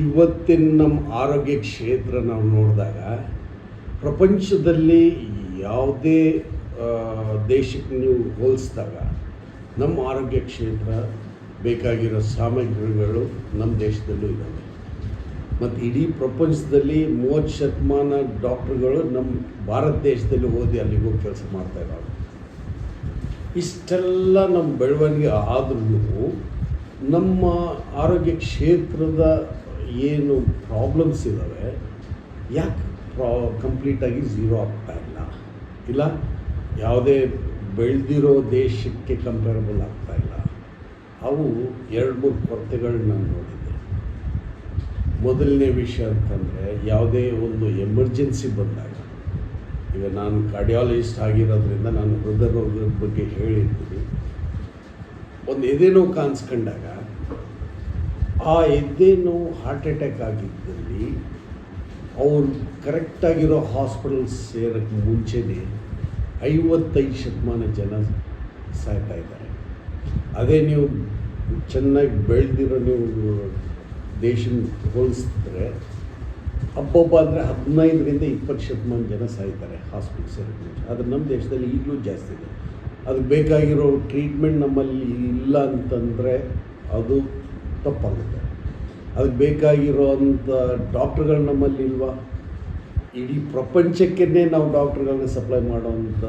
ಇವತ್ತಿನ ನಮ್ಮ ಆರೋಗ್ಯ ಕ್ಷೇತ್ರ ನಾವು ನೋಡಿದಾಗ ಪ್ರಪಂಚದಲ್ಲಿ ಯಾವುದೇ ದೇಶಕ್ಕೆ ನೀವು ಹೋಲಿಸಿದಾಗ ನಮ್ಮ ಆರೋಗ್ಯ ಕ್ಷೇತ್ರ ಬೇಕಾಗಿರೋ ಸಾಮಗ್ರಿಗಳು ನಮ್ಮ ದೇಶದಲ್ಲೂ ಇದ್ದಾವೆ. ಮತ್ತು ಇಡೀ ಪ್ರಪಂಚದಲ್ಲಿ 30% ಡಾಕ್ಟ್ರುಗಳು ನಮ್ಮ ಭಾರತ ದೇಶದಲ್ಲಿ ಓದಿ ಅಲ್ಲಿಗೂ ಕೆಲಸ ಮಾಡ್ತಾಯಿದ್ದಾರೆ. ಇಷ್ಟೆಲ್ಲ ನಮ್ಮ ಬೆಳವಣಿಗೆ ಆದ್ರೂ ನಮ್ಮ ಆರೋಗ್ಯ ಕ್ಷೇತ್ರದ ಏನು ಪ್ರಾಬ್ಲಮ್ಸ್ ಇದ್ದಾವೆ ಯಾಕೆ ಕಂಪ್ಲೀಟಾಗಿ ಝೀರೋ ಆಗ್ತಾ ಇಲ್ಲ ಯಾವುದೇ ಬೆಳೆದಿರೋ ದೇಶಕ್ಕೆ ಕಂಪೇರಬಲ್ ಆಗ್ತಾ ಇಲ್ಲ. ಅವು 2-3 ಕೊರತೆಗಳು ನಾನು ನೋಡಿದ್ದೆ. ಮೊದಲನೇ ವಿಷಯ ಅಂತಂದರೆ ಯಾವುದೇ ಒಂದು ಎಮರ್ಜೆನ್ಸಿ ಬಂದಾಗ, ಈಗ ನಾನು ಕಾರ್ಡಿಯಾಲಜಿಸ್ಟ್ ಆಗಿರೋದ್ರಿಂದ ನಾನು ಹೃದಯ ರೋಗದ ಬಗ್ಗೆ ಹೇಳಿರ್ತೀನಿ. ಒಂದು ಎದೆ ನೋವು ಕಾಣಿಸ್ಕೊಂಡಾಗ ಆ ಎದೆ ನೋವು ಹಾರ್ಟ್ ಅಟ್ಯಾಕ್ ಆಗಿದ್ದಲ್ಲಿ ಅವ್ರು ಕರೆಕ್ಟಾಗಿರೋ ಹಾಸ್ಪಿಟಲ್ಸ್ ಸೇರೋಕ್ಕೆ ಮುಂಚೆನೇ 55% ಜನ ಸಾಯ್ತಾ ಇದ್ದಾರೆ. ಅದೇ ನೀವು ಚೆನ್ನಾಗಿ ಬೆಳೆದಿರೋ ನೀವು ದೇಶ ಹೋಲಿಸಿದ್ರೆ ಹಬ್ಬ ಅಂದರೆ 15-20% ಜನ ಸಾಯ್ತಾರೆ ಹಾಸ್ಪಿಟಲ್ ಸೇರೋಕ್ಕೆ ಮುಂಚೆ. ಆದರೆ ನಮ್ಮ ದೇಶದಲ್ಲಿ ಈಗಲೂ ಜಾಸ್ತಿ ಇದೆ. ಅದಕ್ಕೆ ಬೇಕಾಗಿರೋ ಟ್ರೀಟ್ಮೆಂಟ್ ನಮ್ಮಲ್ಲಿ ಇಲ್ಲ ಅಂತಂದರೆ ಅದು ತಪ್ಪಾಗುತ್ತೆ. ಅದಕ್ಕೆ ಬೇಕಾಗಿರೋ ಅಂಥ ಡಾಕ್ಟ್ರುಗಳು ನಮ್ಮಲ್ಲಿ ಇಲ್ವಾ? ಇಡೀ ಪ್ರಪಂಚಕ್ಕೇ ನಾವು ಡಾಕ್ಟ್ರುಗಳನ್ನ ಸಪ್ಲೈ ಮಾಡೋವಂಥ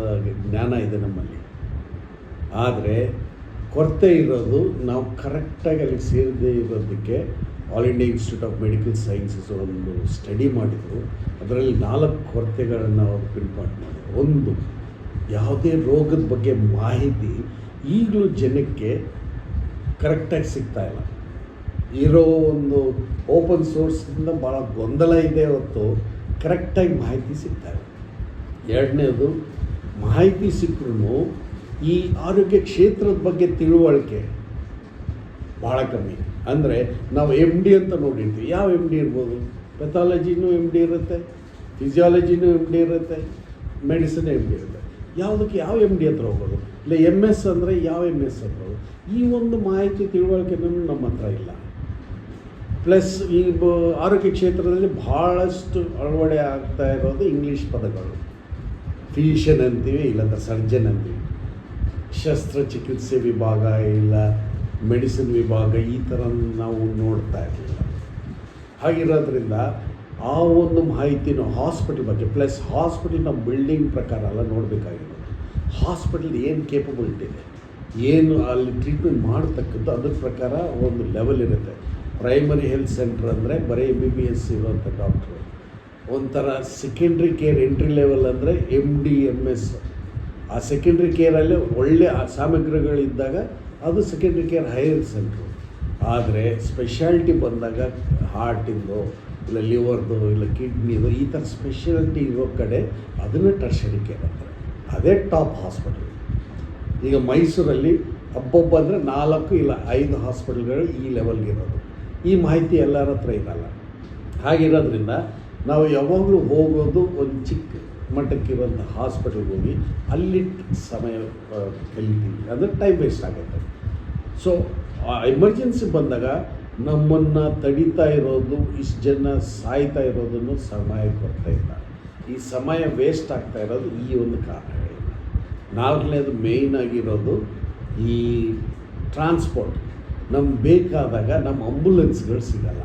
ಜ್ಞಾನ ಇದೆ ನಮ್ಮಲ್ಲಿ. ಆದರೆ ಕೊರತೆ ಇರೋದು ನಾವು ಕರೆಕ್ಟಾಗಿ ಅಲ್ಲಿಗೆ ಸೇರದೇ ಇರೋದಕ್ಕೆ all India institute of medical sciences ಒಂದು ಸ್ಟಡಿ ಮಾಡಿದರು. ಅದರಲ್ಲಿ 4 ಕೊರತೆಗಳನ್ನು ಅವರು ಪಿನ್ಪಾಯಿಂಟ್ ಮಾಡಿದರು. ಒಂದು, ಯಾವುದೇ ರೋಗದ ಬಗ್ಗೆ ಮಾಹಿತಿ ಈಗಲೂ ಜನಕ್ಕೆ ಕರೆಕ್ಟಾಗಿ ಸಿಗ್ತಾಯಿಲ್ಲ. ಇರೋ ಒಂದು ಓಪನ್ ಸೋರ್ಸಿಂದ ಭಾಳ ಗೊಂದಲ ಇದೆ ಹೊತ್ತು ಕರೆಕ್ಟಾಗಿ ಮಾಹಿತಿ ಸಿಗ್ತಾಯಿಲ್ಲ. ಎರಡನೇದು, ಮಾಹಿತಿ ಸಿಕ್ಕರೂ ಈ ಆರೋಗ್ಯ ಕ್ಷೇತ್ರದ ಬಗ್ಗೆ ತಿಳುವಳಿಕೆ ಭಾಳ ಕಮ್ಮಿ. ಅಂದರೆ ನಾವು MD ಅಂತ ನೋಡಿರ್ತೀವಿ. ಯಾವ MD ಇರ್ಬೋದು? ಪೆಥಾಲಜಿನೂ MD ಇರುತ್ತೆ, ಫಿಸಿಯಾಲಜಿನೂ MD ಇರುತ್ತೆ, ಮೆಡಿಸಿನ್ MD ಇರುತ್ತೆ. ಯಾವುದಕ್ಕೆ ಯಾವ MD ಹತ್ರ ಹೋಗೋದು? ಇಲ್ಲ MS ಅಂದರೆ ಯಾವ MS ಹತ್ರ ಹೋಗೋದು? ಈ ಒಂದು ಮಾಹಿತಿ ತಿಳುವಳಿಕೆನೂ ನಮ್ಮ ಹತ್ರ ಇಲ್ಲ. ಪ್ಲಸ್ ಈ ಆರೋಗ್ಯ ಕ್ಷೇತ್ರದಲ್ಲಿ ಭಾಳಷ್ಟು ಅಳವಡೆ ಆಗ್ತಾ ಇರೋದು ಇಂಗ್ಲೀಷ್ ಪದಗಳು. ಫಿಸಿಷಿಯನ್ ಅಂತೀವಿ, ಇಲ್ಲಾಂದ್ರೆ ಸರ್ಜನ್ ಅಂತೀವಿ. ಶಸ್ತ್ರಚಿಕಿತ್ಸೆ ವಿಭಾಗ ಇಲ್ಲ ಮೆಡಿಸಿನ್ ವಿಭಾಗ ಈ ಥರ ನಾವು ನೋಡ್ತಾ ಇರಲಿಲ್ಲ. ಹಾಗಿರೋದ್ರಿಂದ ಆ ಒಂದು ಮಾಹಿತಿನೂ ಹಾಸ್ಪಿಟಲ್ ಬಗ್ಗೆ, ಪ್ಲಸ್ ಹಾಸ್ಪಿಟಲ್ ನಮ್ಮ ಬಿಲ್ಡಿಂಗ್ ಪ್ರಕಾರ ಎಲ್ಲ ನೋಡಬೇಕಾಗಿರೋದು. ಹಾಸ್ಪಿಟಲ್ ಏನು ಕೇಪಬಿಲಿಟಿ ಇದೆ, ಏನು ಅಲ್ಲಿ ಟ್ರೀಟ್ಮೆಂಟ್ ಮಾಡ್ತಕ್ಕದ್ದು ಅದ್ರ ಪ್ರಕಾರ ಒಂದು ಲೆವೆಲ್ ಇರುತ್ತೆ. ಪ್ರೈಮರಿ ಹೆಲ್ತ್ ಸೆಂಟರ್ ಅಂದರೆ ಬರೀ MBBS ಇರುವಂಥ ಡಾಕ್ಟ್ರು. ಒಂಥರ ಸೆಕೆಂಡ್ರಿ ಕೇರ್ ಎಂಟ್ರಿ ಲೆವೆಲ್ ಅಂದರೆ MD MS. ಆ ಸೆಕೆಂಡ್ರಿ ಕೇರಲ್ಲಿ ಒಳ್ಳೆಯ ಸಾಮಗ್ರಿಗಳಿದ್ದಾಗ ಅದು ಸೆಕೆಂಡ್ರಿ ಕೇರ್ ಹೈಯರ್ ಸೆಂಟ್ರು. ಆದರೆ ಸ್ಪೆಷಾಲಿಟಿ ಬಂದಾಗ ಹಾರ್ಟಿಂದು ಇಲ್ಲ ಲಿವರ್ದು ಇಲ್ಲ ಕಿಡ್ನಿದು ಈ ಥರ ಸ್ಪೆಷಾಲಿಟಿ ಇರೋ ಕಡೆ ಅದನ್ನು ಟರ್ಷರಿ ಕೇರ್ ಅಂತಾರೆ. ಅದೇ ಟಾಪ್ ಹಾಸ್ಪಿಟಲ್. ಈಗ ಮೈಸೂರಲ್ಲಿ ಹಬ್ಬ ಅಂದರೆ 4 ಇಲ್ಲ 5 ಹಾಸ್ಪಿಟಲ್ಗಳು ಈ ಲೆವೆಲ್ಗಿರೋದು. ಈ ಮಾಹಿತಿ ಎಲ್ಲರ ಹತ್ರ ಇರಲ್ಲ. ಹಾಗಿರೋದ್ರಿಂದ ನಾವು ಯಾವಾಗಲೂ ಹೋಗೋದು ಒಂದು ಚಿಕ್ಕ ಮಟ್ಟಕ್ಕಿರೋಂಥ ಹಾಸ್ಪಿಟಲ್ಗೆ ಹೋಗಿ ಅಲ್ಲಿ ಸಮಯ ಕಲಿತೀವಿ. ಅಂದರೆ ಟೈಮ್ ವೇಸ್ಟ್ ಆಗುತ್ತೆ. ಸೊ ಎಮರ್ಜೆನ್ಸಿ ಬಂದಾಗ ನಮ್ಮನ್ನು ತಡೀತಾ ಇರೋದು, ಇಷ್ಟು ಜನ ಸಾಯ್ತಾ ಇರೋದನ್ನು ಸಮಯ ಕೊಡ್ತಾ ಇಲ್ಲ. ಈ ಸಮಯ ವೇಸ್ಟ್ ಆಗ್ತಾ ಇರೋದು ಈ ಒಂದು ಕಾರಣಗಳಿಂದ. 4ನೇದು ಮೇಯ್ನ್ ಆಗಿರೋದು ಈ ಟ್ರಾನ್ಸ್ಪೋರ್ಟ್. ನಮ್ಗೆ ಬೇಕಾದಾಗ ನಮ್ಮ ಆಂಬುಲೆನ್ಸ್ಗಳು ಸಿಗಲ್ಲ.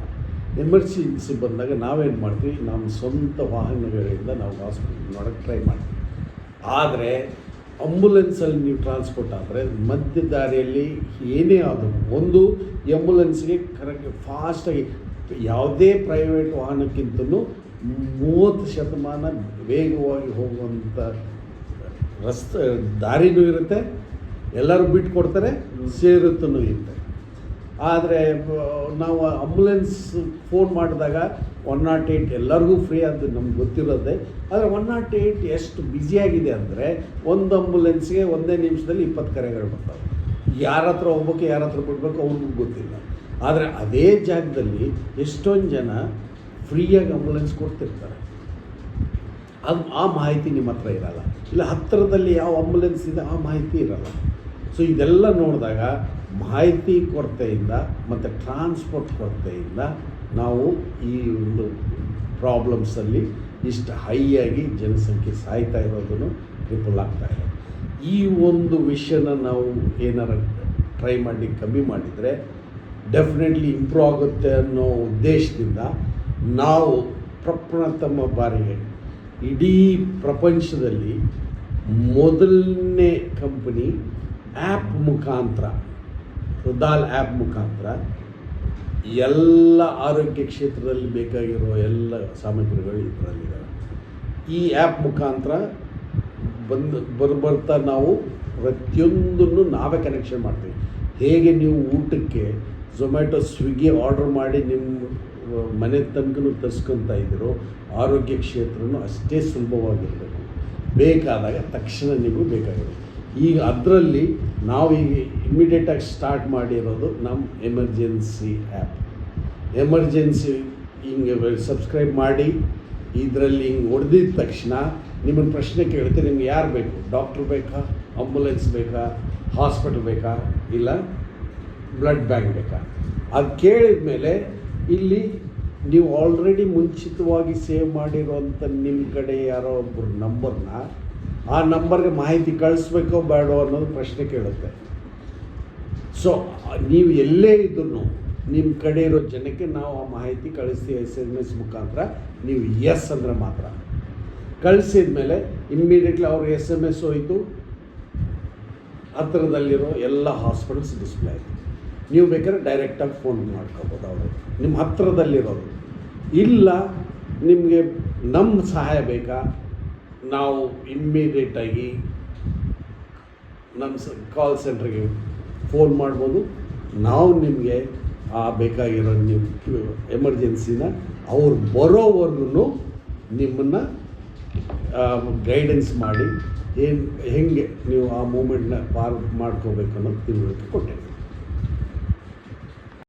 ಎಮರ್ಜೆನ್ಸಿ ಬಂದಾಗ ನಾವೇನು ಮಾಡ್ತೀವಿ, ನಮ್ಮ ಸ್ವಂತ ವಾಹನಗಳಿಂದ ನಾವು ಹಾಸ್ಪಿಟಲ್ ನೋಡೋಕ್ಕೆ ಟ್ರೈ ಮಾಡ್ತೀವಿ. ಆದರೆ ಆಂಬುಲೆನ್ಸಲ್ಲಿ ನೀವು ಟ್ರಾನ್ಸ್ಪೋರ್ಟ್ ಆದರೆ ಮಧ್ಯ ದಾರಿಯಲ್ಲಿ ಏನೇ ಆದರೂ ಒಂದು ಆಂಬುಲೆನ್ಸ್ಗೆ ಕರೆಕ್ಟ್ ಫಾಸ್ಟಾಗಿ ಯಾವುದೇ ಪ್ರೈವೇಟ್ ವಾಹನಕ್ಕಿಂತಲೂ 30% ವೇಗವಾಗಿ ಹೋಗುವಂಥ ದಾರಿನೂ ಇರುತ್ತೆ, ಎಲ್ಲರೂ ಬಿಟ್ಟು ಕೊಡ್ತಾರೆ, ಸೇರುತ್ತೂ ಇರುತ್ತೆ. ಆದರೆ ನಾವು ಆಂಬುಲೆನ್ಸ್ ಫೋನ್ ಮಾಡಿದಾಗ 108 ಎಲ್ಲರಿಗೂ ಫ್ರೀ ಅದು ನಮ್ಗೆ ಗೊತ್ತಿರೋದೆ. ಆದರೆ 108 ಎಷ್ಟು ಬ್ಯುಸಿಯಾಗಿದೆ ಅಂದರೆ ಒಂದು ಆಂಬುಲೆನ್ಸ್ಗೆ 1 ನಿಮಿಷದಲ್ಲಿ 20 ಕರೆಗಳು ಬರ್ತಾವೆ. ಯಾರ ಹತ್ರ ಹೋಗ್ಬೇಕು, ಯಾರ ಹತ್ರ ಬಿಡಬೇಕು ಅವ್ರಿಗೂ ಗೊತ್ತಿಲ್ಲ. ಆದರೆ ಅದೇ ಜಾಗದಲ್ಲಿ ಎಷ್ಟೊಂದು ಜನ ಫ್ರೀಯಾಗಿ ಆಂಬುಲೆನ್ಸ್ ಕೊಡ್ತಿರ್ತಾರೆ. ಅದು ಆ ಮಾಹಿತಿ ನಿಮ್ಮ ಹತ್ರ ಇರಲ್ಲ. ಇಲ್ಲ ಹತ್ತಿರದಲ್ಲಿ ಯಾವ ಆಂಬುಲೆನ್ಸ್ ಇದೆ ಆ ಮಾಹಿತಿ ಇರಲ್ಲ. ಸೊ ಇದೆಲ್ಲ ನೋಡಿದಾಗ ಮಾಹಿತಿ ಕೊರತೆಯಿಂದ ಮತ್ತು ಟ್ರಾನ್ಸ್ಪೋರ್ಟ್ ಕೊರತೆಯಿಂದ ನಾವು ಈ ಒಂದು ಪ್ರಾಬ್ಲಮ್ಸಲ್ಲಿ ಇಷ್ಟು ಹೈಯಾಗಿ ಜನಸಂಖ್ಯೆ ಸಾಯ್ತಾ ಇರೋದನ್ನು ಟ್ರಿಪಲ್ ಆಗ್ತಾ ಇದೆ. ಈ ಒಂದು ವಿಷಯನ ನಾವು ಏನಾರ ಟ್ರೈ ಮಾಡಿ ಕಮ್ಮಿ ಮಾಡಿದರೆ ಡೆಫಿನೆಟ್ಲಿ ಇಂಪ್ರೂವ್ ಆಗುತ್ತೆ ಅನ್ನೋ ಉದ್ದೇಶದಿಂದ ನಾವು ಪ್ರಪ್ರಥಮ ಬಾರಿಗೆ ಇಡೀ ಪ್ರಪಂಚದಲ್ಲಿ ಮೊದಲನೇ ಕಂಪನಿ ಆ್ಯಪ್ ಮುಖಾಂತರ, ಹೃದಾಲ್ ಆ್ಯಪ್ ಮುಖಾಂತರ ಎಲ್ಲ ಆರೋಗ್ಯ ಕ್ಷೇತ್ರದಲ್ಲಿ ಬೇಕಾಗಿರೋ ಎಲ್ಲ ಸಾಮಗ್ರಿಗಳು ಇದರಲ್ಲಿದ್ದಾವೆ. ಈ ಆ್ಯಪ್ ಮುಖಾಂತರ ಬರ್ತಾ ನಾವು ಪ್ರತಿಯೊಂದನ್ನು ನಾವೇ ಕನೆಕ್ಷನ್ ಮಾಡ್ತೀವಿ. ಹೇಗೆ ನೀವು ಊಟಕ್ಕೆ ಝೊಮ್ಯಾಟೊ, ಸ್ವಿಗ್ಗಿ ಆರ್ಡರ್ ಮಾಡಿ ನಿಮ್ಮ ಮನೆ ತನಕನೂ ತರಿಸ್ಕೊತಾ ಇದ್ದೀರೋ, ಆರೋಗ್ಯ ಕ್ಷೇತ್ರನೂ ಅಷ್ಟೇ ಸುಲಭವಾಗಿರಬೇಕು. ಬೇಕಾದಾಗ ತಕ್ಷಣ ನೀವು ಬೇಕಾಗಿರುತ್ತೆ. ಈಗ ಅದರಲ್ಲಿ ನಾವು ಈಗ ಇಮ್ಮಿಡಿಯೇಟಾಗಿ ಸ್ಟಾರ್ಟ್ ಮಾಡಿರೋದು ನಮ್ಮ ಎಮರ್ಜೆನ್ಸಿ ಆ್ಯಪ್. ಎಮರ್ಜೆನ್ಸಿ ಹಿಂಗೆ ಸಬ್ಸ್ಕ್ರೈಬ್ ಮಾಡಿ ಇದರಲ್ಲಿ ಹಿಂಗೆ ಹೊಡೆದಿದ್ದ ತಕ್ಷಣ ನಿಮ್ಮನ್ನು ಪ್ರಶ್ನೆ ಕೇಳುತ್ತೆ, ನಿಮ್ಗೆ ಯಾರು ಬೇಕು? ಡಾಕ್ಟ್ರ್ ಬೇಕಾ, ಆಂಬುಲೆನ್ಸ್ ಬೇಕಾ, ಹಾಸ್ಪಿಟಲ್ ಬೇಕಾ, ಇಲ್ಲ ಬ್ಲಡ್ ಬ್ಯಾಂಕ್ ಬೇಕಾ? ಅದು ಕೇಳಿದ ಮೇಲೆ ಇಲ್ಲಿ ನೀವು ಆಲ್ರೆಡಿ ಮುಂಚಿತವಾಗಿ ಸೇವ್ ಮಾಡಿರೋಂಥ ನಿಮ್ಮ ಕಡೆ ಯಾರೋ ಒಬ್ಬರು ನಂಬರ್ನ, ಆ ನಂಬರ್ಗೆ ಮಾಹಿತಿ ಕಳಿಸ್ಬೇಕೋ ಬೇಡೋ ಅನ್ನೋದು ಪ್ರಶ್ನೆ ಕೇಳುತ್ತೆ. ಸೊ ನೀವು ಎಲ್ಲೇ ಇದ್ರೂ ನಿಮ್ಮ ಕಡೆ ಇರೋ ಜನಕ್ಕೆ ನಾವು ಆ ಮಾಹಿತಿ ಕಳಿಸಿ SMS ಮುಖಾಂತರ ನೀವು ಎಸ್ ಅಂದರೆ ಮಾತ್ರ. ಕಳಿಸಿದ ಮೇಲೆ ಇಮ್ಮಿಡಿಯೇಟ್ಲಿ ಅವ್ರ SMS ಹೋಯಿತು, ಹತ್ತಿರದಲ್ಲಿರೋ ಎಲ್ಲ ಹಾಸ್ಪಿಟಲ್ಸ್ ಡಿಸ್ಪ್ಲೇ ಆಯಿತು. ನೀವು ಬೇಕಾದ್ರೆ ಡೈರೆಕ್ಟಾಗಿ ಫೋನ್ ಮಾಡ್ಕೋಬೋದು ಅವರು ನಿಮ್ಮ ಹತ್ತಿರದಲ್ಲಿರೋದು. ಇಲ್ಲ ನಿಮಗೆ ನಮ್ಮ ಸಹಾಯ ಬೇಕಾ, ನಾವು ಇಮ್ಮಿಡಿಯೇಟಾಗಿ ನಮ್ಮ ಕಾಲ್ ಸೆಂಟ್ರಿಗೆ ಫೋನ್ ಮಾಡ್ಬೋದು. ನಾವು ನಿಮಗೆ ಆ ಬೇಕಾಗಿರೋ ನೀವು ಎಮರ್ಜೆನ್ಸಿನ ಅವ್ರು ಬರೋವರೆಗೂ ನಿಮ್ಮನ್ನು ಗೈಡೆನ್ಸ್ ಮಾಡಿ ಹೆಂಗೆ ನೀವು ಆ ಮೂಮೆಂಟ್ನ ಪಾರ್ ಮಾಡ್ಕೋಬೇಕು ಅನ್ನೋದು ತಿಳುವಳಿಕೆ ಕೊಟ್ಟೇವೆ.